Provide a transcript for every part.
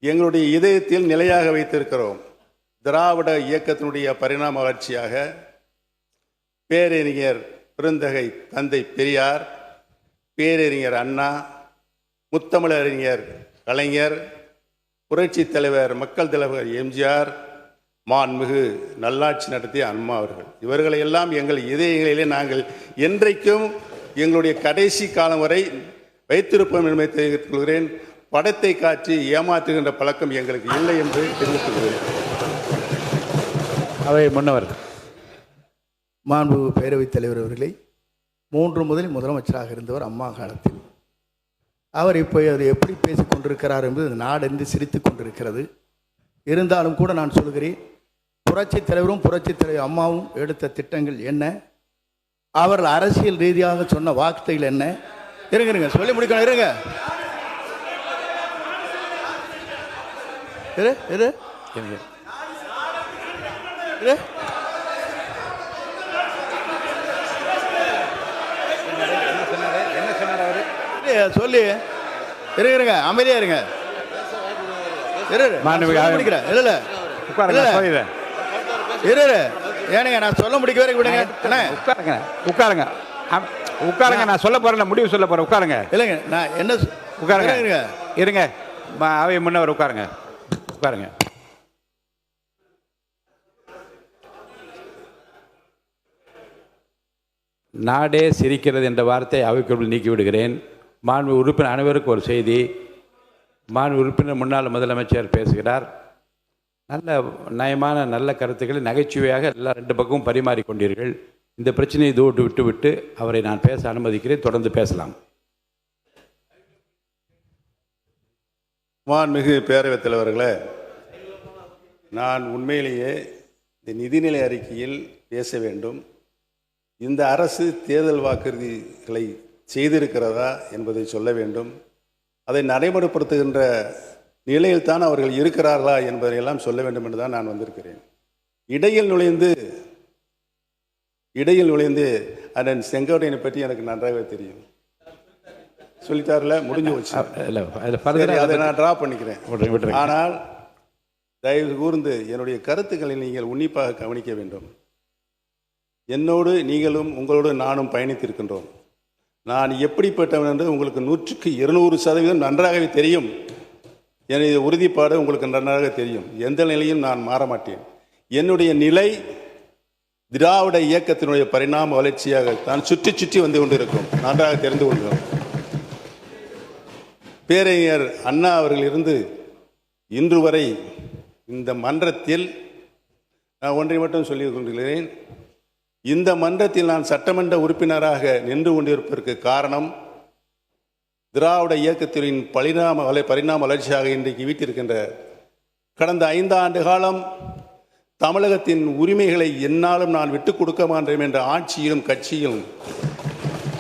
எங்களுடைய இதயத்தில் நிலையாக வைத்திருக்கிறோம். திராவிட இயக்கத்தினுடைய பரிணாம வளர்ச்சியாக பேரறிஞர் பெருந்தகை தந்தை பெரியார், பேரறிஞர் அண்ணா, முத்தமிழறிஞர் கலைஞர், புரட்சி தலைவர் மக்கள் தலைவர் எம்ஜிஆர், மாண்புமிகு நல்லாட்சி நடத்திய அம்மா அவர்கள், இவர்களை எல்லாம் எங்கள் இதயங்களிலே நாங்கள் என்றைக்கும் எங்களுடைய கடைசி காலம் வரை வைத்திருப்போம் என்பதை தெரிவித்துக் கொள்கிறேன். படத்தை காட்சி ஏமாற்றுகின்ற பழக்கம் எங்களுக்கு இல்லை என்று தெரிவித்துக் கொள்கிறேன். அவை முன்னவர் மாண்பு பேரவைத் தலைவர் அவர்களை 3 முதலில் முதலமைச்சராக இருந்தவர் அம்மா காலத்தில். அவர் இப்போ அதை எப்படி பேசிக் கொண்டிருக்கிறார் என்பது நாடென்று சிரித்து கொண்டிருக்கிறது. இருந்தாலும் கூட நான் சொல்கிறேன், புரட்சித் தலைவரும் புரட்சித் தலைவர் அம்மாவும் எடுத்த திட்டங்கள் என்ன, அவர்கள் அரசியல் ரீதியாக சொன்ன வார்த்தைகள் என்ன, இருங்க சொல்லி முடிக்கணும். இருங்க இரு இரு இரு சொல்லி இருங்க, அமைதியா இருங்க. ஏனுங்க நான் சொல்ல முடிக்க வரைக்கும் விடுங்க. உட்காருங்க உட்காருங்க, நான் சொல்ல போறேன், முடிவு சொல்ல போறேன். உட்காருங்க. இல்லைங்க நான் என்ன உட்காருங்க, இருங்க. அவை முன்னவர் உட்காருங்க, உட்காருங்க. நாடே சிரிக்கிறது என்ற வார்த்தை அவைக்குள் நீக்கி விடுகிறேன். மாண்பு உறுப்பினர் அனைவருக்கு ஒரு செய்தி. மாண்பு உறுப்பினர் முன்னாள் முதலமைச்சர் பேசுகிறார். நல்ல நயமான நல்ல கருத்துக்களை நகைச்சுவையாக எல்லா 2 பக்கமும் பரிமாறிக்கொண்டீர்கள். இந்த பிரச்சனையை தூட்டு விட்டு அவரை நான் பேச அனுமதிக்கிறேன். தொடர்ந்து பேசலாம். மாண்புமிகு பேரவைத் தலைவர்களே, நான் உண்மையிலேயே இந்த நிதிநிலை அறிக்கையில் பேச வேண்டும். இந்த அரசு தேர்தல் வாக்குறுதிகளை செய்திருக்கிறதா என்பதை சொல்ல வேண்டும். அதை நடைமுறைப்படுத்துகின்ற நிலையில்தான் அவர்கள் இருக்கிறார்களா என்பதையெல்லாம் சொல்ல வேண்டும் என்று தான் நான் வந்திருக்கிறேன். இடையில் நுழைந்து அண்ணன் செங்கோட்டையனை பற்றி எனக்கு நன்றாகவே தெரியும். சொல்லிட்டார்ல, முடிஞ்சு வச்சு அதை நான் ட்ரா பண்ணிக்கிறேன். ஆனால் தயவு கூர்ந்து என்னுடைய கருத்துக்களை நீங்கள் உன்னிப்பாக கவனிக்க வேண்டும். என்னோடு நீங்களும் உங்களோடு நானும் பயணித்திருக்கின்றோம். நான் எப்படிப்பட்டவன் என்று உங்களுக்கு 100% நன்றாகவே தெரியும். என்னுடைய உறுதிப்பாடு உங்களுக்கு நன்றாக தெரியும். எந்த நிலையும் நான் மாற மாட்டேன். என்னுடைய நிலை திராவிட இயக்கத்தினுடைய பரிணாம வளர்ச்சியாக தான் சுற்றி வந்து கொண்டிருக்கும். நன்றாக தெரிந்து கொள்கிறோம். பேரறிஞர் அண்ணா அவர்கள் இருந்து இன்று வரை இந்த மன்றத்தில் நான் ஒன்றை மட்டும் சொல்லிக் கொண்டிருக்கிறேன். இந்த மன்றத்தில் நான் சட்டமன்ற உறுப்பினராக நின்று கொண்டிருப்பதற்கு காரணம் திராவிட இயக்கத்தின் பரிணாம வளர்ச்சியாக இன்றைக்கு வீட்டிருக்கின்ற கடந்த 5 ஆண்டு காலம் தமிழகத்தின் உரிமைகளை என்னாலும் நான் விட்டுக் கொடுக்க மாட்டேன் என்ற ஆட்சியிலும் கட்சியிலும்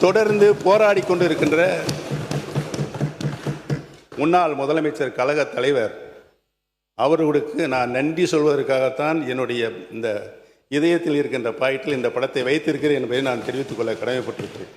தொடர்ந்து போராடி கொண்டிருக்கின்ற முன்னாள் முதலமைச்சர் கழக தலைவர் அவர்களுக்கு நான் நன்றி சொல்வதற்காகத்தான் என்னுடைய இந்த இதயத்தில் இருக்கின்ற பாயிண்டில் இந்த படத்தை வைத்திருக்கிறேன் என்பதை நான் தெரிவித்துக் கொள்ள கடமைப்பட்டிருக்கிறேன்.